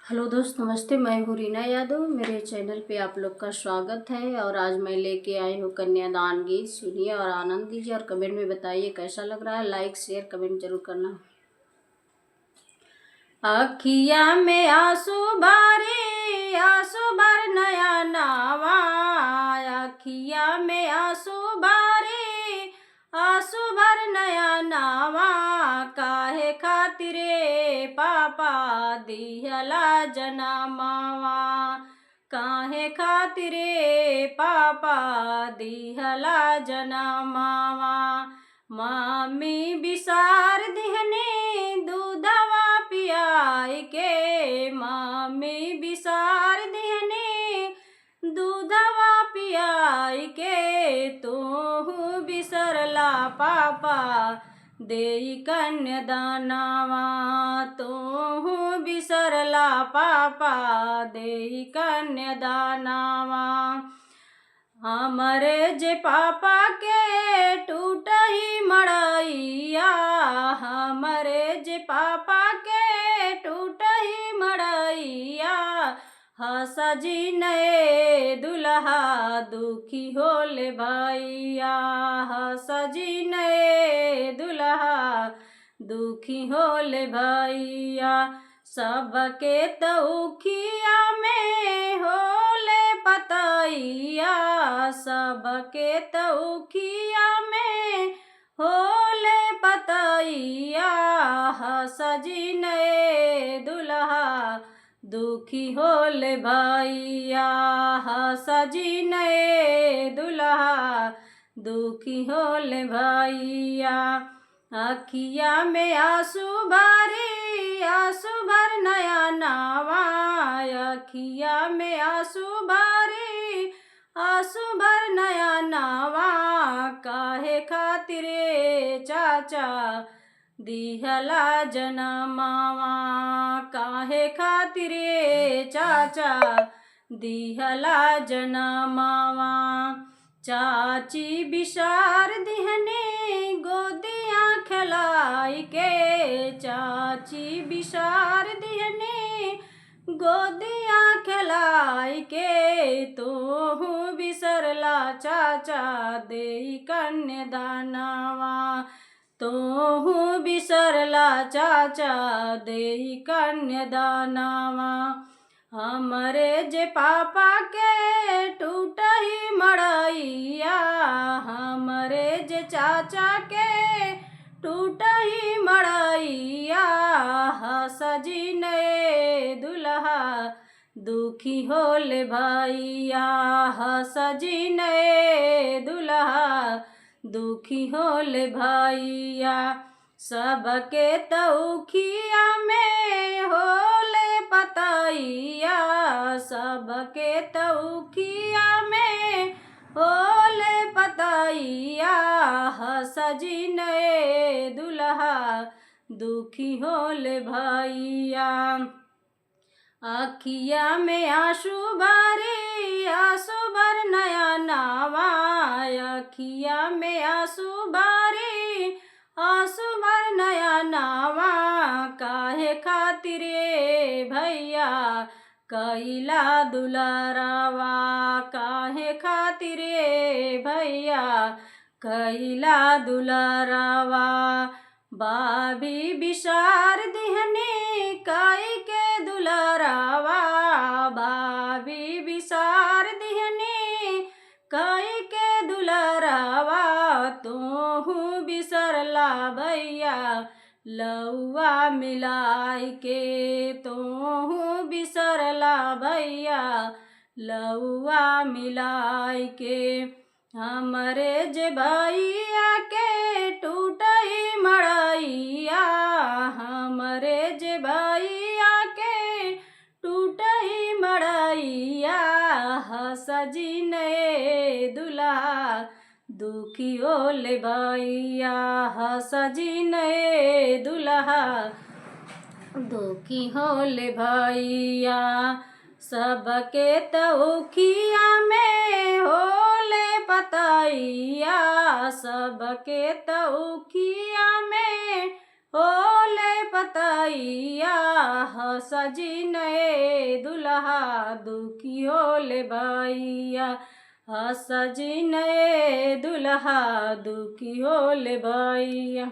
Hello दोस्त, नमस्ते। मैं हूँ रीना यादव। मेरे चैनल पे आप लोग का स्वागत है। और आज मैं लेके आई हूँ कन्यादान गीत। सुनिए और आनंद लीजिए और कमेंट में बताइए कैसा लग रहा है। लाइक शेयर कमेंट जरूर करना। अखिया में आंसू बारी, आंसू भर नया नावा। अखिया में आंसू बारी, आंसू भर नया नावा। काहे खातिरे पापा दिहला जनमावा। काहे खातिरे पापा दिहला जनमावा। मामी बिसार दिहने दूधवा पियाई के। मामी बिसार दिहने दूधवा पियाई के। तू बिसरला पापा देई कन्यादानवा। तू बिसरला पापा देई कन्यादानवा। हमरे जे पापा के टूटही मड़ैया। हमरे जे पापा के टूटही मड़ैया। सजी नए दुल्हा दुखी होले भैया। सजी नए दुल्हा दुखी होले भैया। सबके तौखिया में होले पतैया। सबके तौखिया में होले पतैया। सजी नए दुल्हा दुखी होले भैया। सजी नए दुल्हा दुखी होले भैया। अखिया में आंसू भरी, आंसू भर नया नावा। अखिया में आंसू भरी, आंसू भर नया नावा। काहे खातिरे चाचा दिहला जनमावा। काहे खातिरे चाचा दिहला जनमावा। चाची बिसार दिहने गोदियाँ खिलाई के। चाची बिसार दिहने गोदियाँ खिलाई के। तू बिसरला चाचा देई कन्यादानवा। तू बिसरला चाचा देई कन्यादानवा। हमरे जे पापा के टूटही मड़ैया। हमरे जे चाचा के टूटही मड़ैया। सजी नए दुल्हा दुखी होले भैया। सजी नए दुल्हा दुखी होले भैया। सबके तौखिया में होले पतैया। सबके तौखिया में होले पतैया। सजी नए दुल्हा दुखी होले भैया। अखिया में आंसू भरी, आंसू भर नया नावा। अखिया में आंसू भरी, आंसू भर नया नावा। काहे खातिरे भैया कैला दुलारावा। काहे खातिरे भैया कैला दुलारावा। बाबी बिसार दिहने काई के दुलारावा। बाबी बिसार दिहने काई के दुलारावा। तू बिसरला भैया लौवा मिलाई के। तू बिसरला भैया लौवा मिलाई के। हमरे जे भैया के टूटही मड़ैया। हमरे जे भैया के टूटही मड़ैया। सजी नए दुल्हा दुखी होले भैया। सजी नए दुल्हा दुखी होले भैया। सबके तौखिया में होले पतैया। सबके तौखिया में ओले पतैया ह सजिन ए दुल्हा दुखी होले भैया ह सजिन ए दुल्हा दुखी होले भैया।